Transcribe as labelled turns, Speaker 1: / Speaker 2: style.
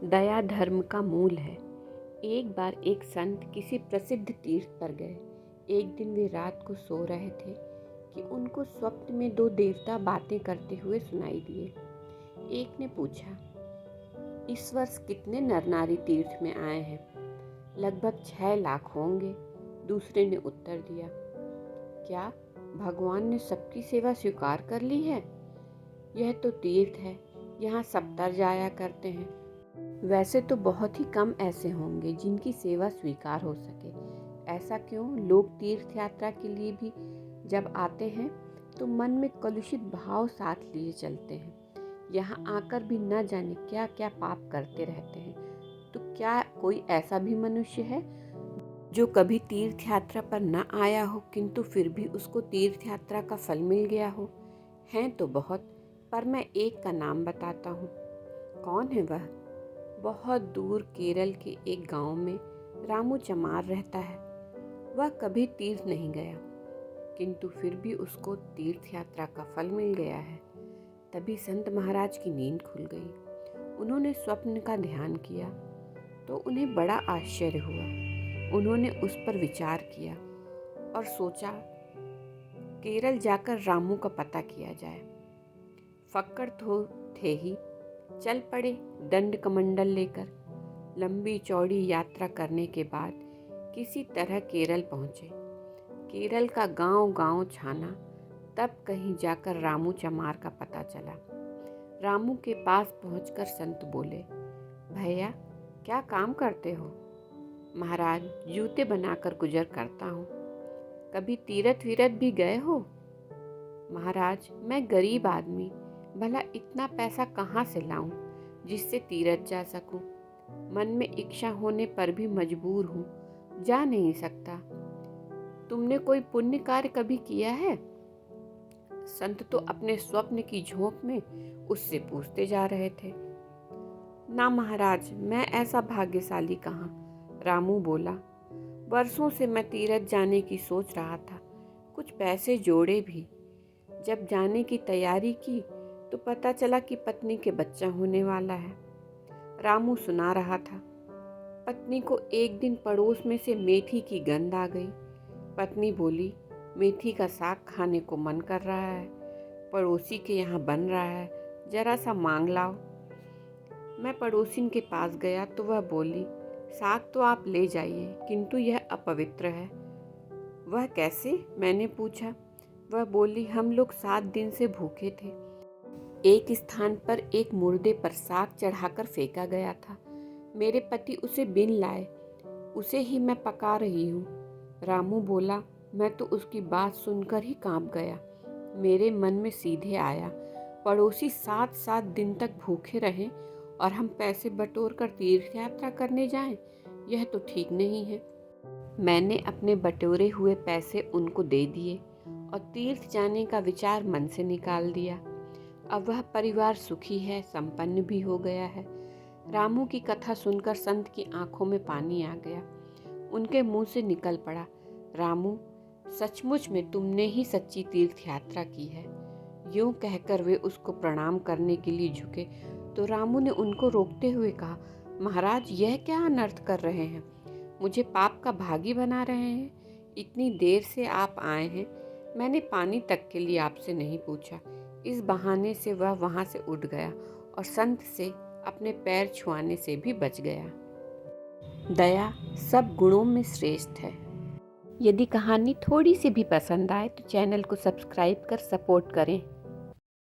Speaker 1: दया धर्म का मूल है। एक बार एक संत किसी प्रसिद्ध तीर्थ पर गए। एक दिन वे रात को सो रहे थे कि उनको स्वप्न में दो देवता बातें करते हुए सुनाई दिए। एक ने पूछा, इस वर्ष कितने नर नारी तीर्थ में आए हैं? लगभग 6 लाख होंगे। दूसरे ने उत्तर दिया, क्या भगवान ने सबकी सेवा स्वीकार कर ली है? यह तो तीर्थ है, यहाँ सब तर जाया करते हैं। वैसे तो बहुत ही कम ऐसे होंगे जिनकी सेवा स्वीकार हो सके। ऐसा क्यों? लोग तीर्थ यात्रा के लिए भी जब आते हैं तो मन में कलुषित भाव साथ लिए चलते हैं। यहाँ आकर भी न जाने क्या क्या पाप करते रहते हैं। तो क्या कोई ऐसा भी मनुष्य है जो कभी तीर्थ यात्रा पर न आया हो किंतु फिर भी उसको तीर्थ यात्रा का फल मिल गया हो? हैं तो बहुत, पर मैं एक का नाम बताता हूँ। कौन है वह? बहुत दूर केरल के एक गांव में रामू चमार रहता है। वह कभी तीर्थ नहीं गया, किंतु फिर भी उसको तीर्थ यात्रा का फल मिल गया है। तभी संत महाराज की नींद खुल गई। उन्होंने स्वप्न का ध्यान किया तो उन्हें बड़ा आश्चर्य हुआ। उन्होंने उस पर विचार किया और सोचा केरल जाकर रामू का पता किया जाए। फक्कड़ तो थे ही, चल पड़े दंड कमंडल लेकर। लंबी चौड़ी यात्रा करने के बाद किसी तरह केरल पहुँचे। केरल का गांव गांव छाना, तब कहीं जाकर रामू चमार का पता चला। रामू के पास पहुंचकर संत बोले, भैया क्या काम करते हो? महाराज, जूते बनाकर गुजर करता हूँ। कभी तीरथ वीरथ भी गए हो? महाराज, मैं गरीब आदमी, भला इतना पैसा कहाँ से लाऊं जिससे तीरथ जा सकूं? मन में इच्छा होने पर भी मजबूर हूँ, जा नहीं सकता। तुमने कोई पुण्य कार्य कभी किया है? संत तो अपने स्वप्न की झोंक में उससे पूछते जा रहे थे। ना महाराज, मैं ऐसा भाग्यशाली कहाँ। रामू बोला, वर्षों से मैं तीरथ जाने की सोच रहा था, कुछ पैसे जोड़े भी। जब जाने की तैयारी की तो पता चला कि पत्नी के बच्चा होने वाला है। रामू सुना रहा था। पत्नी को एक दिन पड़ोस में से मेथी की गंध आ गई। पत्नी बोली, मेथी का साग खाने को मन कर रहा है, पड़ोसी के यहाँ बन रहा है, जरा सा मांग लाओ। मैं पड़ोसिन के पास गया तो वह बोली, साग तो आप ले जाइए, किंतु यह अपवित्र है। वह कैसे? मैंने पूछा। वह बोली, हम लोग 7 दिन से भूखे थे। एक स्थान पर एक मुर्दे पर साग चढ़ाकर फेंका गया था। मेरे पति उसे बिन लाए, उसे ही मैं पका रही हूँ। रामू बोला, मैं तो उसकी बात सुनकर ही कांप गया। मेरे मन में सीधे आया, पड़ोसी 7-7 दिन तक भूखे रहें और हम पैसे बटोर कर तीर्थ यात्रा करने जाएं, यह तो ठीक नहीं है। मैंने अपने बटोरे हुए पैसे उनको दे दिए और तीर्थ जाने का विचार मन से निकाल दिया। अब वह परिवार सुखी है, संपन्न भी हो गया है। रामू की कथा सुनकर संत की आंखों में पानी आ गया। उनके मुंह से निकल पड़ा, रामू, सचमुच में तुमने ही सच्ची तीर्थ यात्रा की है। यूं कहकर वे उसको प्रणाम करने के लिए झुके तो रामू ने उनको रोकते हुए कहा, महाराज, यह क्या अनर्थ कर रहे हैं? मुझे पाप का भागी बना रहे हैं। इतनी देर से आप आए हैं, मैंने पानी तक के लिए आपसे नहीं पूछा। इस बहाने से वह वहाँ से उठ गया और संत से अपने पैर छुआने से भी बच गया। दया सब गुणों में श्रेष्ठ है। यदि कहानी थोड़ी सी भी पसंद आए तो चैनल को सब्सक्राइब कर सपोर्ट करें।